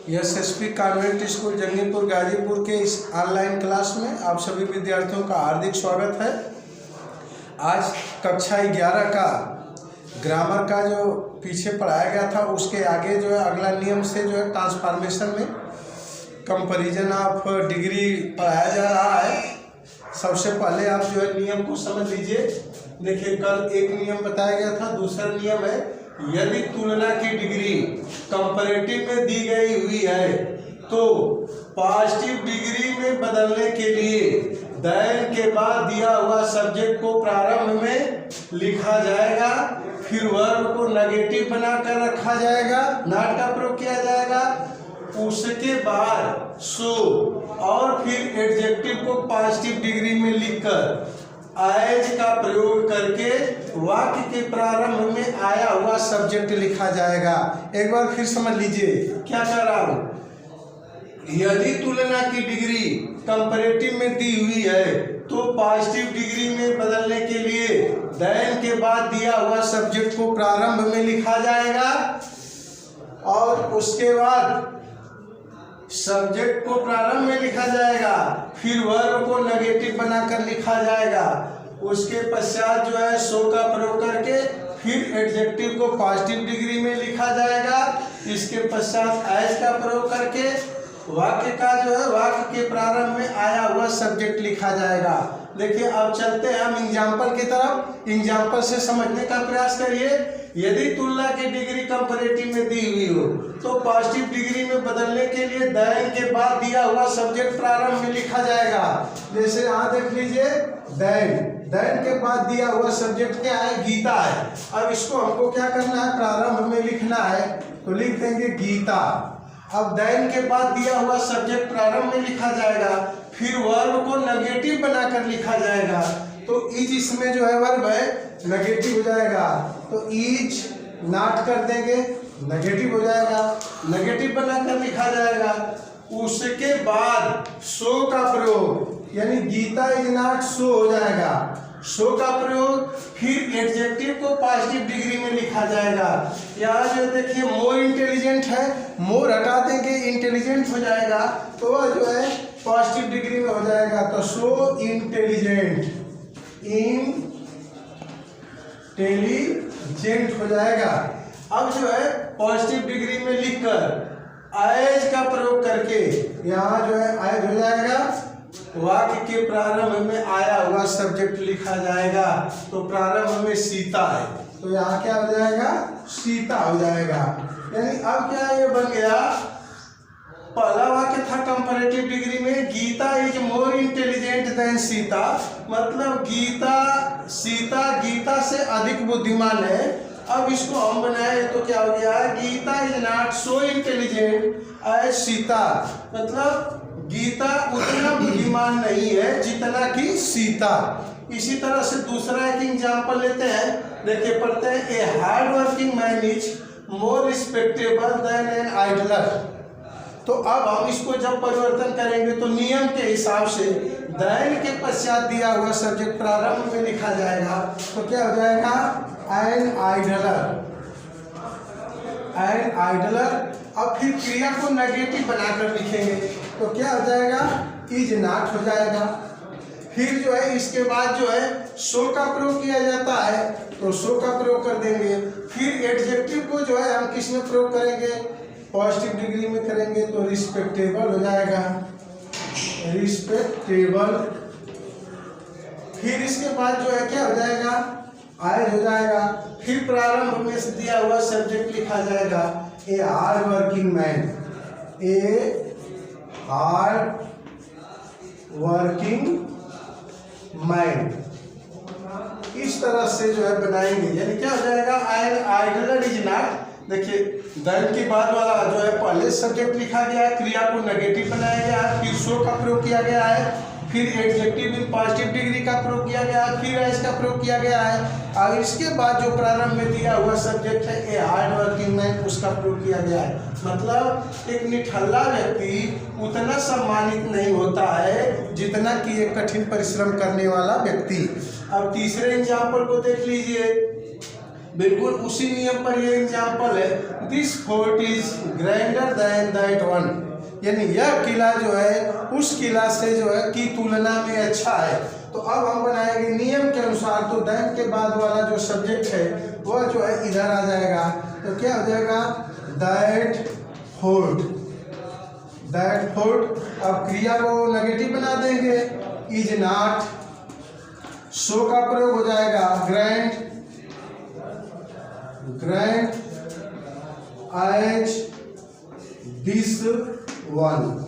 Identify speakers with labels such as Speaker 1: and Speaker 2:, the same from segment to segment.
Speaker 1: SSP convent school Jangipur Ghazipur के इस online class में आप सभी विद्यार्थियों का हार्दिक स्वागत है। आज कक्षा 11 का ग्रामर का जो पीछे पढ़ाया गया था उसके आगे जो है अगला नियम से जो है ट्रांसफॉर्मेशन में कंपैरिजन ऑफ डिग्री पढ़ाया जा रहा है। सबसे पहले आप जो है नियम को समझ लीजिए। देखिए, कल एक नियम बताया गया था, दूसरा नियम है यदि तुलना की डिग्री कंपैरेटिव में दी गई हुई है तो पॉजिटिव डिग्री में बदलने के लिए देन के बाद दिया हुआ सब्जेक्ट को प्रारंभ में लिखा जाएगा, फिर वर्ब को नेगेटिव बनाकर रखा जाएगा, नॉट का प्रयोग किया जाएगा, उसके बाद सो और फिर एडजेक्टिव को पॉजिटिव डिग्री में लिखकर एज का प्रयोग करके वाक्य के प्रारंभ में आया हुआ सब्जेक्ट लिखा जाएगा। एक बार फिर समझ लीजिए क्या कर रहा हूं। यदि तुलना की डिग्री कंपैरेटिव में दी हुई है तो पॉजिटिव डिग्री में बदलने के लिए देन के बाद दिया हुआ सब्जेक्ट को प्रारंभ में लिखा जाएगा और उसके बाद सब्जेक्ट को प्रारंभ में लिखा जाएगा, फिर वर्ब को नेगेटिव बनाकर लिखा जाएगा, उसके पश्चात जो है सो का प्रयोग करके फिर एडजेक्टिव को पॉजिटिव डिग्री में लिखा जाएगा, इसके पश्चात एज का प्रयोग करके वाक्य का जो है वाक्य के प्रारंभ में आया हुआ सब्जेक्ट लिखा जाएगा। देखिए, अब चलते हैं हम एग्जाम्पल की तरफ। एग्जाम्पल से समझने का प्रयास करिए। यदि तुलना की डिग्री कंपैरेटिव में दी हुई हो तो पॉजिटिव डिग्री में बदलने के लिए देन के बाद दिया हुआ सब्जेक्ट प्रारंभ में लिखा जाएगा। जैसे यहाँ देख लीजिए, देन के बाद दिया हुआ सब्जेक्ट क्या है? गीता है। अब इसको हमको क्या करना है? प्रारंभ में लिखना है, तो लिख देंगे गीता। अब देन के बाद दिया हुआ सब्जेक्ट प्रारंभ में लिखा जाएगा, फिर वर्ब को नेगेटिव बनाकर लिखा जाएगा, तो इज इसमें जो है वर्ब है नेगेटिव हो जाएगा, तो इज नॉट कर देंगे, नेगेटिव हो जाएगा, नेगेटिव बनाकर लिखा जाएगा। उसके बाद सो का प्रयोग यानी गीता इज नॉट सो हो जाएगा, सो का प्रयोग, फिर एडजेक्टिव को पॉजिटिव डिग्री में लिखा जाएगा। यहाँ जो देखिए मोर इंटेलिजेंट है, मोर हटा देंगे इंटेलिजेंट हो जाएगा, तो वह जो है पॉजिटिव डिग्री में हो जाएगा, तो सो इंटेलिजेंट इंटेलिजेंट हो जाएगा। अब जो है पॉजिटिव डिग्री में लिखकर एज का प्रयोग करके यहाँ जो है एज हो जाएगा, वाक्य के प्रारंभ में आया हुआ सब्जेक्ट लिखा जाएगा, तो प्रारंभ में सीता है, तो यहाँ क्या हो जाएगा? सीता हो जाएगा। यानी अब क्या ये बन गया? पहला वाक्य था कंपैरेटिव डिग्री में Gita is more intelligent than Sita, मतलब सीता गीता से अधिक बुद्धिमान है। अब इसको हम बनाए तो क्या हो गया? Gita is not so intelligent as Sita, मतलब गीता उतना बुद्धिमान नहीं है जितना कि सीता। इसी तरह से दूसरा एक एग्जाम्पल लेते हैं। देखिए, पढ़ते हैं a hard working man is more respectable than an idler. तो अब हम इसको जब परिवर्तन करेंगे तो नियम के हिसाब से देन के पश्चात दिया हुआ सब्जेक्ट प्रारंभ में लिखा जाएगा, तो क्या हो जाएगा? An idler. अब फिर क्रिया को नेगेटिव बनाकर लिखेंगे, तो क्या हो जाएगा? इज नॉट हो जाएगा। फिर जो है इसके बाद जो है सो का प्रयोग किया जाता है, तो सो का प्रयोग कर देंगे। फिर एडजेक्टिव को जो है हम किस में प्रयोग करेंगे? पॉजिटिव डिग्री में करेंगे, तो रिस्पेक्टेबल हो जाएगा, रिस्पेक्टेबल। फिर इसके बाद जो है क्या हो जाएगा? एज हो जाएगा। फिर प्रारंभ में से दिया हुआ सब्जेक्ट लिखा जाएगा, ए हार्ड वर्किंग मैन, ए हार्ड वर्किंग मैन। इस तरह से जो है बनाएंगे, यानी क्या हो जाएगा? Idler is not. देखिए, देन के बाद वाला जो है पहले सब्जेक्ट लिखा गया है, क्रिया को नेगेटिव बनाया गया है, फिर सो का प्रयोग किया गया है, फिर एडजेक्टिव इन पॉजिटिव डिग्री का प्रयोग किया गया है, फिर एज का प्रयोग किया गया है, और इसके बाद जो प्रारंभ में दिया हुआ सब्जेक्ट है ए हार्ड वर्किंग मैन, उसका प्रयोग किया गया है। मतलब एक निठल्ला व्यक्ति उतना सम्मानित नहीं होता है जितना कि एक कठिन परिश्रम करने वाला व्यक्ति। अब तीसरे एग्जाम्पल को देख लीजिए। बिल्कुल उसी नियम पर ये एग्जाम्पल है, this fort is grander than that one, यानी यह किला जो है उस किला से जो है की तुलना में अच्छा है। तो अब हम बनाएंगे नियम के अनुसार, तो दैन के बाद वाला जो सब्जेक्ट है वह जो है इधर आ जाएगा, तो क्या हो जाएगा, दैट फोर्ट, दैट फोर्ट। अब क्रिया को नेगेटिव बना देंगे, इज नॉट, सो का प्रयोग हो जाएगा grand, grand as this one.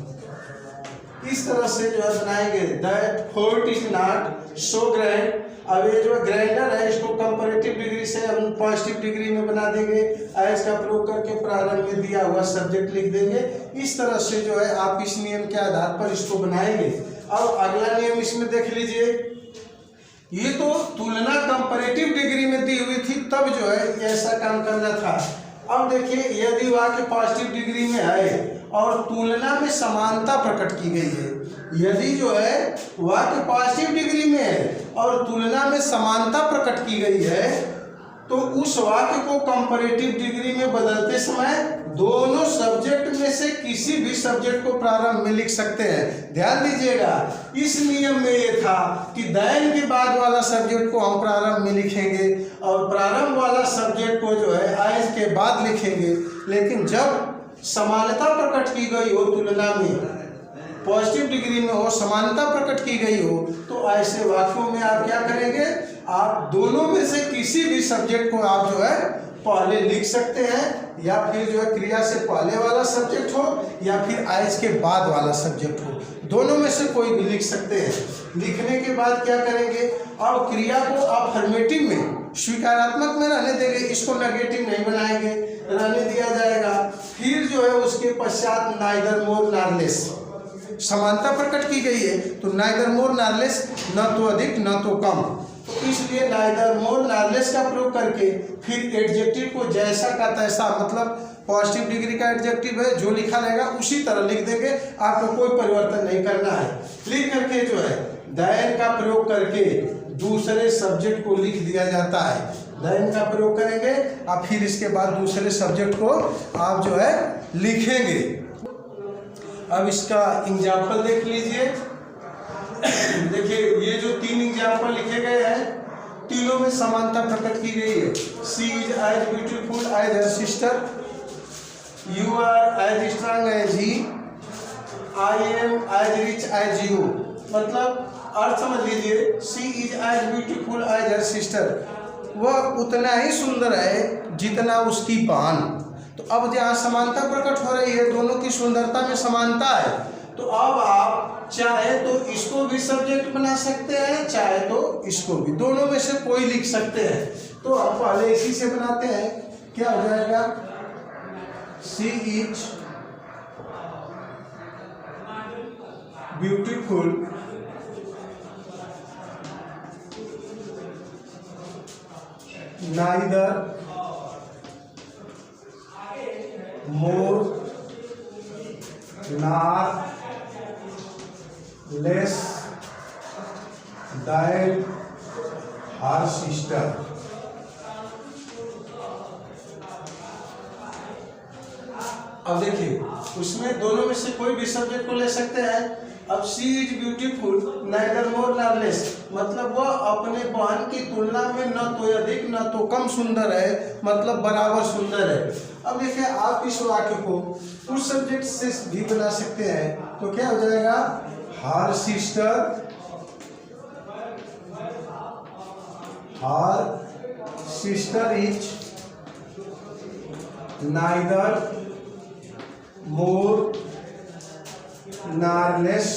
Speaker 1: इस तरह से जो है बनाएंगे, that fort is not so grand. अब ये जो ग्रैंडर है इसको कंपैरेटिव डिग्री से हम पॉजिटिव डिग्री में बना देंगे, एज का प्रयोग करके प्रारंभ में दिया हुआ सब्जेक्ट लिख देंगे। इस तरह से जो है आप इस नियम के आधार पर इसको बनाएंगे। अब अगला नियम इसमें देख लीजिए, ये तो तुलना कंपैरेटिव डिग्री में दी हुई थी तब जो है ऐसा काम करना था। अब देखिए यदि वाक्य पॉजिटिव डिग्री में है और तुलना में समानता प्रकट की गई है, यदि जो है वाक्य पॉजिटिव डिग्री में है और तुलना में समानता प्रकट की गई है, तो उस वाक्य को कंपैरेटिव डिग्री में बदलते समय दोनों सब्जेक्ट में से किसी भी सब्जेक्ट को प्रारंभ में लिख सकते हैं। ध्यान दीजिएगा, इस नियम में ये था कि दैन के बाद वाला सब्जेक्ट को हम प्रारंभ में लिखेंगे और प्रारंभ वाला सब्जेक्ट को जो है एज के बाद लिखेंगे। लेकिन जब समानता प्रकट की गई हो, तुलना में पॉजिटिव डिग्री में हो, समानता प्रकट की गई हो, तो ऐसे वाक्यों में आप क्या करेंगे, आप दोनों में से किसी भी सब्जेक्ट को आप जो है पहले लिख सकते हैं, या फिर जो है क्रिया से पहले वाला सब्जेक्ट हो या फिर एज के बाद वाला सब्जेक्ट हो, दोनों में से कोई भी लिख सकते हैं। लिखने के बाद क्या करेंगे, अब क्रिया को अफर्मेटिव में, स्वीकारात्मक में रहने देंगे, इसको नेगेटिव नहीं बनाएंगे, रहने दिया जाएगा। फिर जो है उसके पश्चात नाइदर मोर नॉर लेस, समानता प्रकट की गई है तो नाइदर मोर नॉर लेस, न तो अधिक न तो कम, तो इसलिए नाइदर मोर नॉर लेस का प्रयोग करके फिर एडजेक्टिव को जैसा का तैसा, मतलब पॉजिटिव डिग्री का एडजेक्टिव है, जो लिखा रहेगा उसी तरह लिख देंगे, आपको कोई परिवर्तन नहीं करना है। लिख करके जो है दैन का प्रयोग करके दूसरे सब्जेक्ट को लिख दिया जाता है, दैन का प्रयोग करेंगे और फिर इसके बाद दूसरे सब्जेक्ट को आप जो है लिखेंगे। अब इसका एग्जाम्पल देख लीजिए। देखिए ये जो 3 एग्जाम्पल लिखे गए हैं, तीनों में समानता प्रकट की गई है। She is as beautiful as her sister, you are as strong as he, I am as rich as you. मतलब अर्थ समझ लीजिए, she is as beautiful as her sister, वह उतना ही सुंदर है जितना उसकी बहन। तो अब जहाँ समानता प्रकट हो रही है, दोनों की सुंदरता में समानता है, तो अब आप चाहे तो इसको भी सब्जेक्ट बना सकते हैं, चाहे तो इसको भी, दोनों में से कोई लिख सकते हैं। तो आप पहले इसी से बनाते हैं, क्या हो जाएगा, she is beautiful neither more nor less than her sister. अब देखिए उसमें दोनों में से कोई भी सब्जेक्ट को ले सकते हैं। अब she is beautiful neither more nor less, मतलब वह अपने बहन की तुलना में न तो अधिक न तो कम सुंदर है, मतलब बराबर सुंदर है। अब देखिए आप इस वाक्य को उस सब्जेक्ट से भी बना सकते हैं, तो क्या हो जाएगा, her sister, her sister is neither more nor less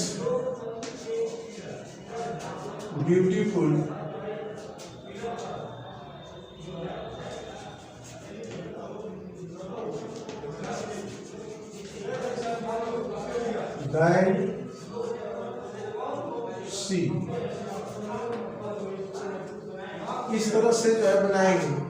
Speaker 1: beautiful than she। इस तरह से जो है बनाएंगे।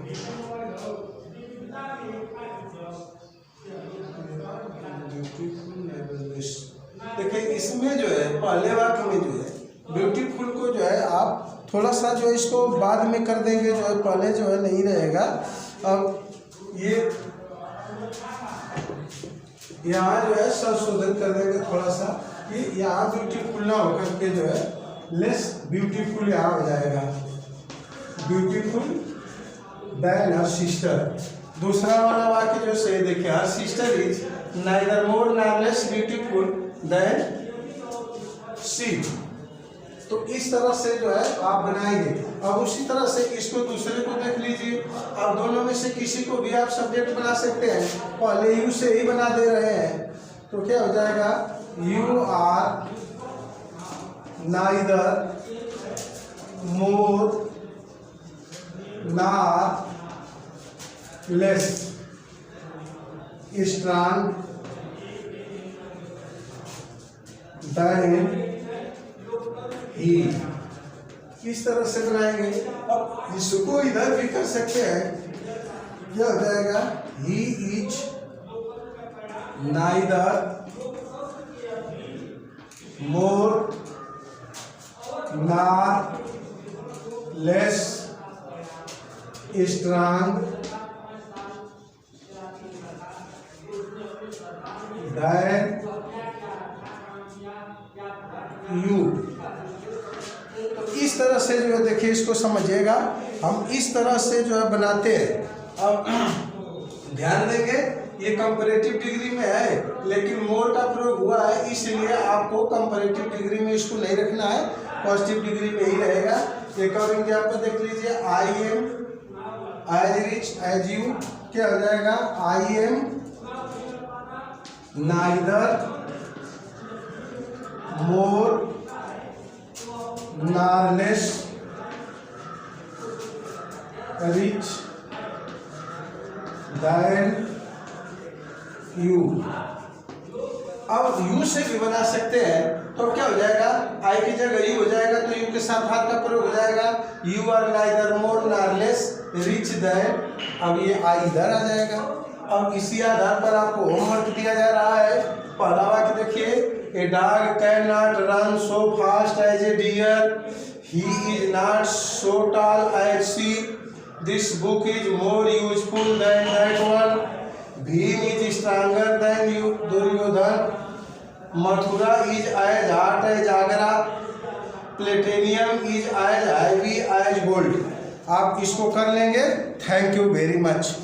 Speaker 1: देखिए इसमें जो है पहले वाक्य में जो है ब्यूटीफुल को जो है आप थोड़ा सा जो है इसको बाद में कर देंगे, जो है पहले जो है नहीं रहेगा। अब ये यहाँ जो है संशोधन कर देंगे थोड़ा सा कि यहाँ ब्यूटीफुल ना होकर के जो है लेस ब्यूटीफुल यहाँ हो जाएगा, ब्यूटीफुल देन हर सिस्टर। दूसरा वाला वाक्य जो सही देखिए, her sister is neither more nor less beautiful then she. तो इस तरह से जो है आप बनाएंगे। अब उसी तरह से इसको दूसरे को देख लीजिए। अब दोनों में से किसी को भी आप सब्जेक्ट बना सकते हैं, पहले यू से ही बना दे रहे हैं तो क्या हो जाएगा, you are neither more nor less strong than he. इस तरह से बनाएंगे। अब इसको इधर भी कर सकते हैं, क्या हो जाएगा, he is neither more nor less strong than you. इस तरह से जो है देखिए, इसको समझिएगा, हम इस तरह से जो है बनाते हैं। अब ध्यान देंगे, ये कंपैरेटिव डिग्री में है लेकिन मोर का प्रयोग हुआ है, इसलिए आपको कंपैरेटिव डिग्री में इसको नहीं रखना है, पॉजिटिव डिग्री में ही रहेगा। एक और एग्जाम्पल देख लीजिए, I am as rich as you. क्या हो जाएगा, I am neither more nor less rich than you। अब यू से भी बना सकते हैं, तो क्या हो जाएगा, आई की जगह यू हो जाएगा तो यू के साथ हार का प्रयोग हो जाएगा, you are neither more nor less rich than. अब ये आई इधर आ जाएगा। अब इसी आधार पर आपको होमवर्क दिया जा रहा है। पहला वाक्य देखिए, A dog cannot run so fast as a deer. He is not so tall as she. This book is more useful than that one. Bhim is stronger than you, Duryodhan. Mathura is as hot as Agra. Platinum is as heavy as gold. आप इसको कर लेंगे। Thank you very much.